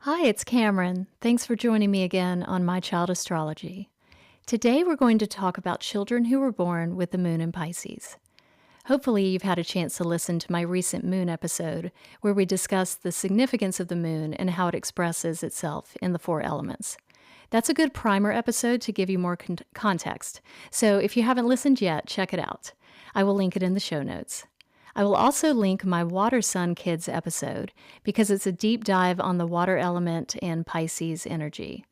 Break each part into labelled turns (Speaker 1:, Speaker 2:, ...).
Speaker 1: Hi, it's Cameron. Thanks for joining me again on My Child Astrology. Today we're going to talk about children who were born with the moon in Pisces. Hopefully, you've had a chance to listen to my recent moon episode where we discussed the significance of the moon and how it expresses itself in the four elements. That's a good primer episode to give you more context. So if you haven't listened yet, check it out. I will link it in the show notes. I will also link my Water Sun Kids episode because it's a deep dive on the water element and Pisces energy.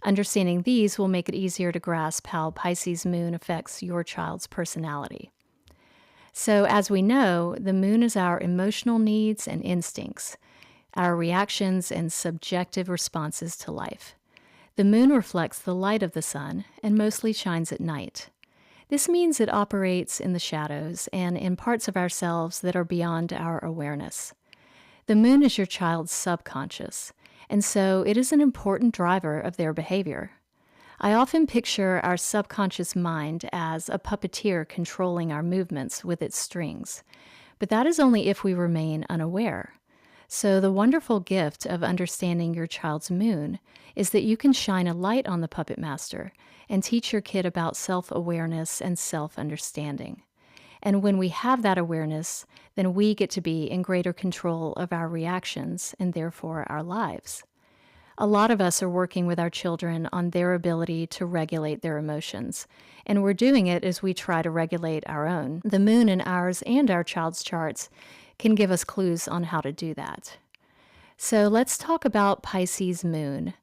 Speaker 1: Understanding these will make it easier to grasp how Pisces moon affects your child's personality. So, as we know, the moon is our emotional needs and instincts, our reactions and subjective responses to life. The moon reflects the light of the sun and mostly shines at night. This means it operates in the shadows and in parts of ourselves that are beyond our awareness. The moon is your child's subconscious, and so it is an important driver of their behavior. I often picture our subconscious mind as a puppeteer controlling our movements with its strings, but that is only if we remain unaware. So the wonderful gift of understanding your child's moon is that you can shine a light on the puppet master and teach your kid about self-awareness and self-understanding. And when we have that awareness, then we get to be in greater control of our reactions and therefore our lives. A lot of us are working with our children on their ability to regulate their emotions, and we're doing it as we try to regulate our own. The moon in ours and our child's charts can give us clues on how to do that. So let's talk about Pisces moon.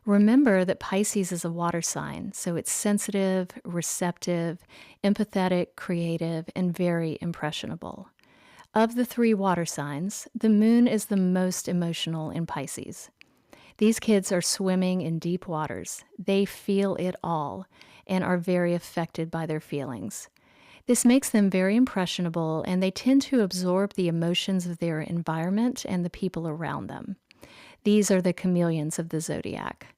Speaker 1: Remember that Pisces is a water sign, so it's sensitive, receptive, empathetic, creative, and very impressionable. Of the three water signs, the moon is the most emotional in Pisces. These kids are swimming in deep waters. They feel it all and are very affected by their feelings. This makes them very impressionable, and they tend to absorb the emotions of their environment and the people around them. These are the chameleons of the zodiac.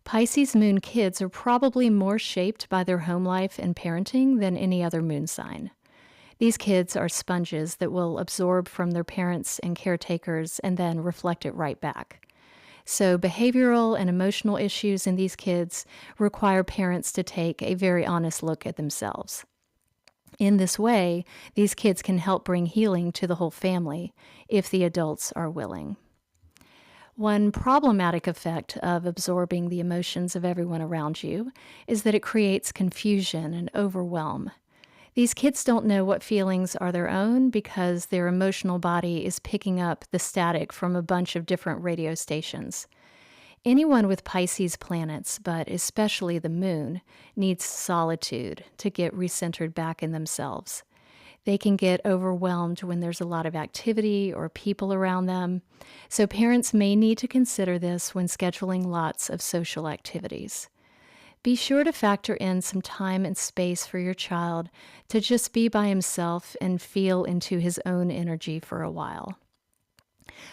Speaker 1: Pisces moon kids are probably more shaped by their home life and parenting than any other moon sign. These kids are sponges that will absorb from their parents and caretakers and then reflect it right back. So behavioral and emotional issues in these kids require parents to take a very honest look at themselves. In this way, these kids can help bring healing to the whole family if the adults are willing. One problematic effect of absorbing the emotions of everyone around you is that it creates confusion and overwhelm. These kids don't know what feelings are their own because their emotional body is picking up the static from a bunch of different radio stations. Anyone with Pisces planets, but especially the moon, needs solitude to get recentered back in themselves. They can get overwhelmed when there's a lot of activity or people around them, so parents may need to consider this when scheduling lots of social activities. Be sure to factor in some time and space for your child to just be by himself and feel into his own energy for a while.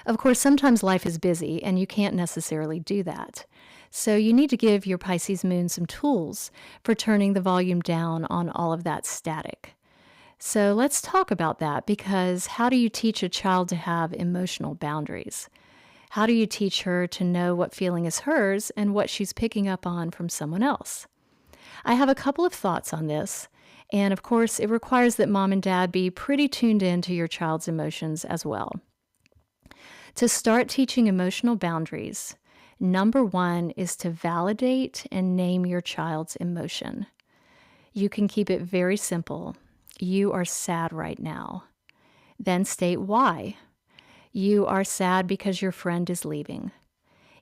Speaker 1: Of course, sometimes life is busy and you can't necessarily do that. So you need to give your Pisces moon some tools for turning the volume down on all of that static. So let's talk about that, because how do you teach a child to have emotional boundaries? How do you teach her to know what feeling is hers and what she's picking up on from someone else? I have a couple of thoughts on this, and of course, it requires that mom and dad be pretty tuned in to your child's emotions as well. To start teaching emotional boundaries, number one is to validate and name your child's emotion. You can keep it very simple. You are sad right now. Then state why. You are sad because your friend is leaving.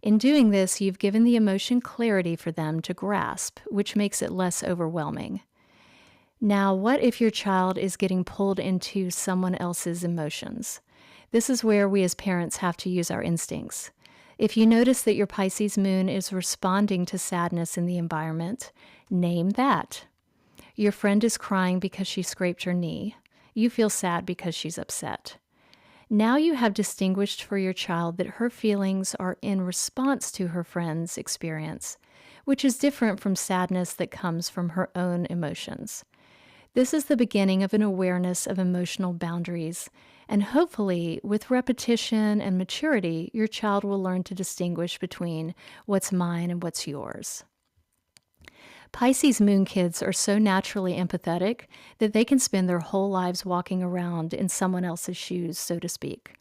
Speaker 1: In doing this, you've given the emotion clarity for them to grasp, which makes it less overwhelming. Now, what if your child is getting pulled into someone else's emotions? This is where we as parents have to use our instincts. If you notice that your Pisces moon is responding to sadness in the environment, name that. Your friend is crying because she scraped her knee. You feel sad because she's upset. Now you have distinguished for your child that her feelings are in response to her friend's experience, which is different from sadness that comes from her own emotions. This is the beginning of an awareness of emotional boundaries And hopefully, with repetition and maturity, your child will learn to distinguish between what's mine and what's yours. Pisces moon kids are so naturally empathetic that they can spend their whole lives walking around in someone else's shoes, so to speak.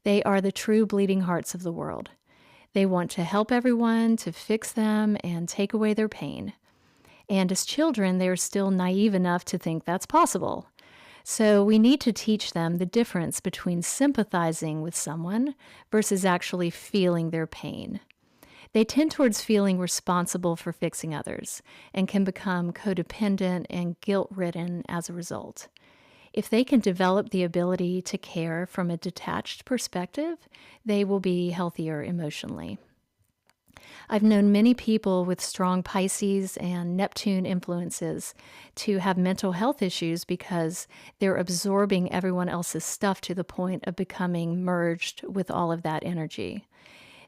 Speaker 1: They are the true bleeding hearts of the world. They want to help everyone, to fix them, and take away their pain. And as children, they are still naive enough to think that's possible. So we need to teach them the difference between sympathizing with someone versus actually feeling their pain. They tend towards feeling responsible for fixing others and can become codependent and guilt-ridden as a result. If they can develop the ability to care from a detached perspective, they will be healthier emotionally. I've known many people with strong Pisces and Neptune influences to have mental health issues because they're absorbing everyone else's stuff to the point of becoming merged with all of that energy.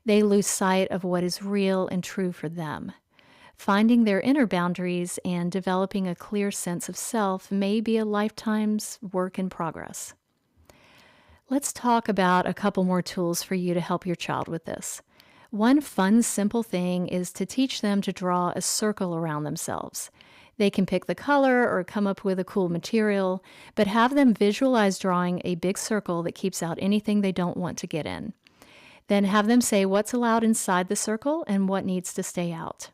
Speaker 1: They lose sight of what is real and true for them. Finding their inner boundaries and developing a clear sense of self may be a lifetime's work in progress. Let's talk about a couple more tools for you to help your child with this. One fun, simple thing is to teach them to draw a circle around themselves. They can pick the color or come up with a cool material, but have them visualize drawing a big circle that keeps out anything they don't want to get in. Then have them say what's allowed inside the circle and what needs to stay out.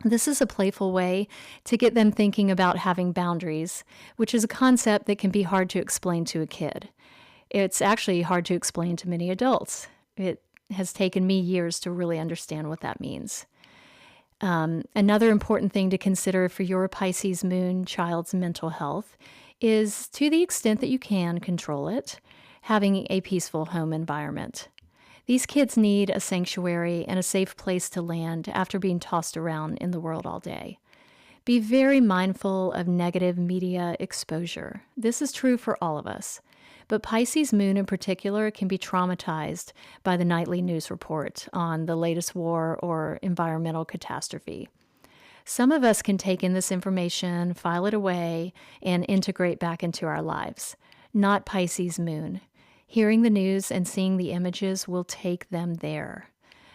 Speaker 1: This is a playful way to get them thinking about having boundaries, which is a concept that can be hard to explain to a kid. It's actually hard to explain to many adults. It has taken me years to really understand what that means. Another important thing to consider for your Pisces moon child's mental health is, to the extent that you can control it, having a peaceful home environment. These kids need a sanctuary and a safe place to land after being tossed around in the world all day. Be very mindful of negative media exposure. This is true for all of us. But Pisces moon in particular can be traumatized by the nightly news report on the latest war or environmental catastrophe. Some of us can take in this information, file it away, and integrate back into our lives. Not Pisces moon. Hearing the news and seeing the images will take them there.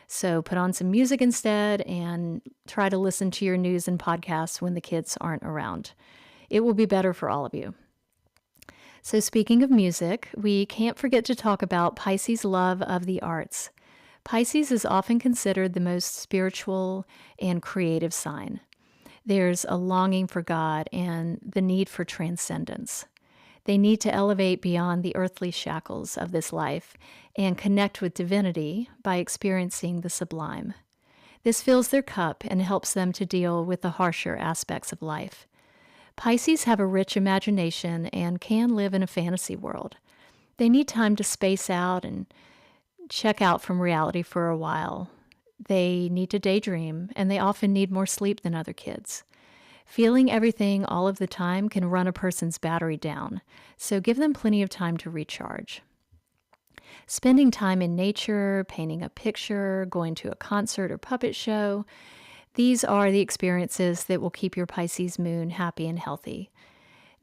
Speaker 1: So put on some music instead and try to listen to your news and podcasts when the kids aren't around. It will be better for all of you. So speaking of music, we can't forget to talk about Pisces' love of the arts. Pisces is often considered the most spiritual and creative sign. There's a longing for God and the need for transcendence. They need to elevate beyond the earthly shackles of this life and connect with divinity by experiencing the sublime. This fills their cup and helps them to deal with the harsher aspects of life. Pisces have a rich imagination and can live in a fantasy world. They need time to space out and check out from reality for a while. They need to daydream, and they often need more sleep than other kids. Feeling everything all of the time can run a person's battery down, so give them plenty of time to recharge. Spending time in nature, painting a picture, going to a concert or puppet show, these are the experiences that will keep your Pisces moon happy and healthy.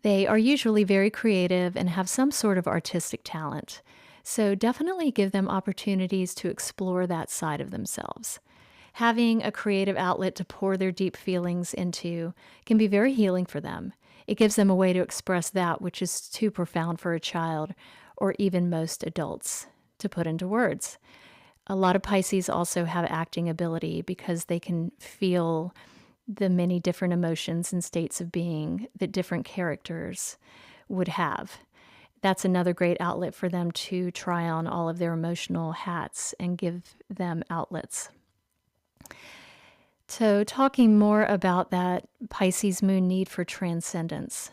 Speaker 1: They are usually very creative and have some sort of artistic talent, so definitely give them opportunities to explore that side of themselves. Having a creative outlet to pour their deep feelings into can be very healing for them. It gives them a way to express that which is too profound for a child or even most adults to put into words. A lot of Pisces also have acting ability because they can feel the many different emotions and states of being that different characters would have. That's another great outlet for them to try on all of their emotional hats and give them outlets. So talking more about that Pisces moon need for transcendence.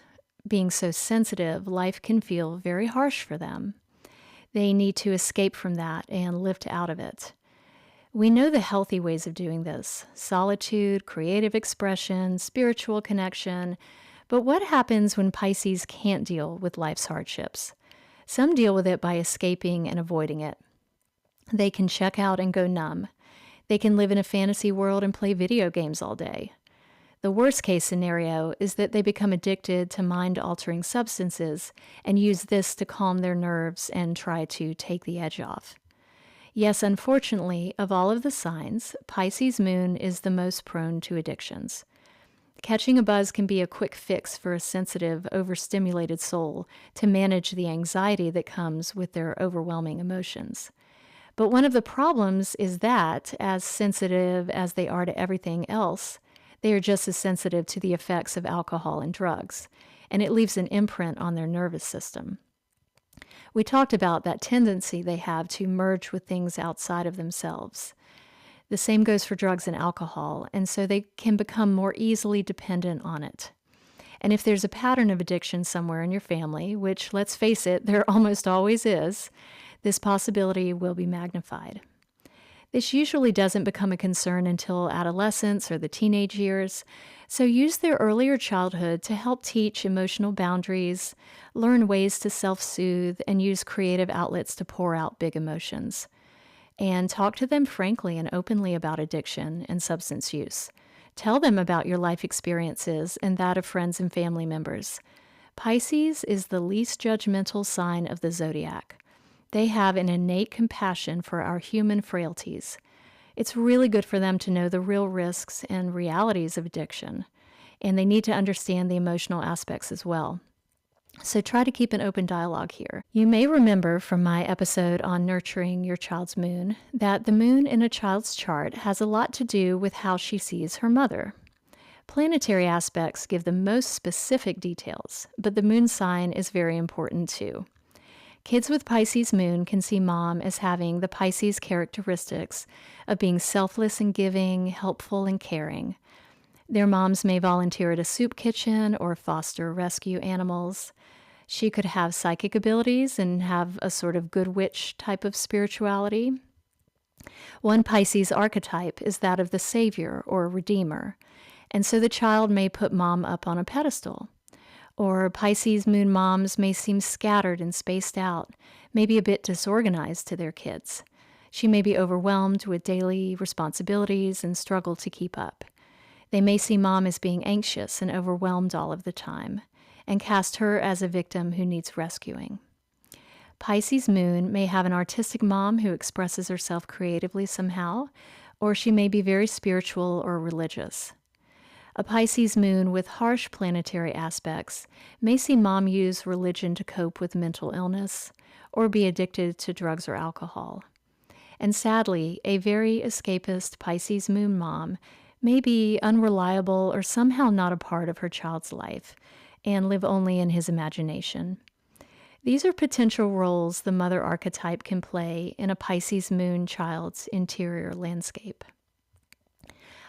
Speaker 1: Being so sensitive, life can feel very harsh for them. They need to escape from that and lift out of it. We know the healthy ways of doing this: solitude, creative expression, spiritual connection. But what happens when Pisces can't deal with life's hardships? Some deal with it by escaping and avoiding it. They can check out and go numb. They can live in a fantasy world and play video games all day. The worst case scenario is that they become addicted to mind-altering substances and use this to calm their nerves and try to take the edge off. Yes, unfortunately, of all of the signs, Pisces Moon is the most prone to addictions. Catching a buzz can be a quick fix for a sensitive, overstimulated soul to manage the anxiety that comes with their overwhelming emotions. But one of the problems is that, as sensitive as they are to everything else, they are just as sensitive to the effects of alcohol and drugs, and it leaves an imprint on their nervous system. We talked about that tendency they have to merge with things outside of themselves. The same goes for drugs and alcohol, and so they can become more easily dependent on it. And if there's a pattern of addiction somewhere in your family, which, let's face it, there almost always is, this possibility will be magnified. This usually doesn't become a concern until adolescence or the teenage years, so use their earlier childhood to help teach emotional boundaries, learn ways to self-soothe, and use creative outlets to pour out big emotions. And talk to them frankly and openly about addiction and substance use. Tell them about your life experiences and that of friends and family members. Pisces is the least judgmental sign of the zodiac. They have an innate compassion for our human frailties. It's really good for them to know the real risks and realities of addiction, and they need to understand the emotional aspects as well. So try to keep an open dialogue here. You may remember from my episode on nurturing your child's moon that the moon in a child's chart has a lot to do with how she sees her mother. Planetary aspects give the most specific details, but the moon sign is very important too. Kids with Pisces moon can see mom as having the Pisces characteristics of being selfless and giving, helpful and caring. Their moms may volunteer at a soup kitchen or foster rescue animals. She could have psychic abilities and have a sort of good witch type of spirituality. One Pisces archetype is that of the savior or redeemer, and so the child may put mom up on a pedestal. Or Pisces moon moms may seem scattered and spaced out, maybe a bit disorganized to their kids. She may be overwhelmed with daily responsibilities and struggle to keep up. They may see mom as being anxious and overwhelmed all of the time, and cast her as a victim who needs rescuing. Pisces moon may have an artistic mom who expresses herself creatively somehow, or she may be very spiritual or religious. A Pisces moon with harsh planetary aspects may see mom use religion to cope with mental illness, or be addicted to drugs or alcohol. And sadly, a very escapist Pisces moon mom may be unreliable or somehow not a part of her child's life, and live only in his imagination. These are potential roles the mother archetype can play in a Pisces moon child's interior landscape.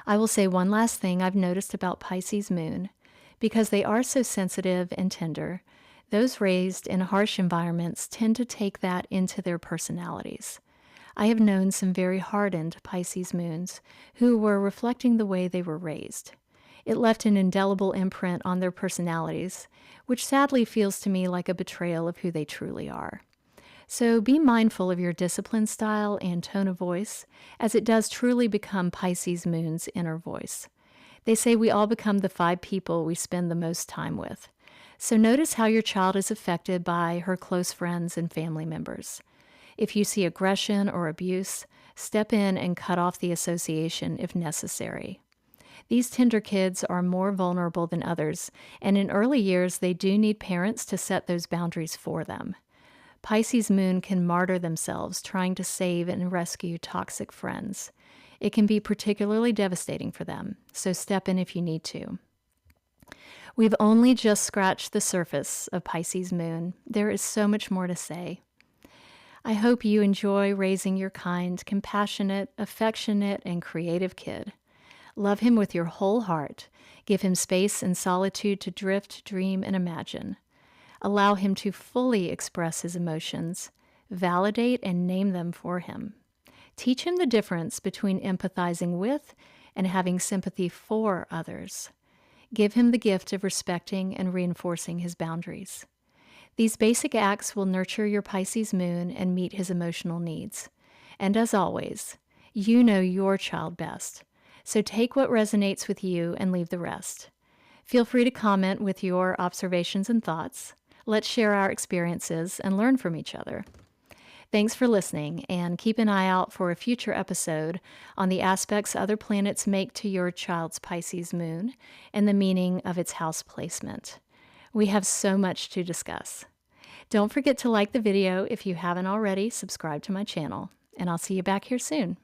Speaker 1: I will say one last thing I've noticed about Pisces moon. Because they are so sensitive and tender, those raised in harsh environments tend to take that into their personalities. I have known some very hardened Pisces moons who were reflecting the way they were raised. It left an indelible imprint on their personalities, which sadly feels to me like a betrayal of who they truly are. So be mindful of your discipline style and tone of voice, as it does truly become Pisces moon's inner voice. They say we all become the 5 people we spend the most time with. So notice how your child is affected by her close friends and family members. If you see aggression or abuse, step in and cut off the association if necessary. These tender kids are more vulnerable than others, and in early years they do need parents to set those boundaries for them. Pisces moon can martyr themselves trying to save and rescue toxic friends. It can be particularly devastating for them, so step in if you need to. We've only just scratched the surface of Pisces moon. There is so much more to say. I hope you enjoy raising your kind, compassionate, affectionate, and creative kid. Love him with your whole heart. Give him space and solitude to drift, dream, and imagine. Allow him to fully express his emotions. Validate and name them for him. Teach him the difference between empathizing with and having sympathy for others. Give him the gift of respecting and reinforcing his boundaries. These basic acts will nurture your Pisces moon and meet his emotional needs. And as always, you know your child best. So take what resonates with you and leave the rest. Feel free to comment with your observations and thoughts. Let's share our experiences and learn from each other. Thanks for listening, and keep an eye out for a future episode on the aspects other planets make to your child's Pisces moon and the meaning of its house placement. We have so much to discuss. Don't forget to like the video if you haven't already, subscribe to my channel, and I'll see you back here soon.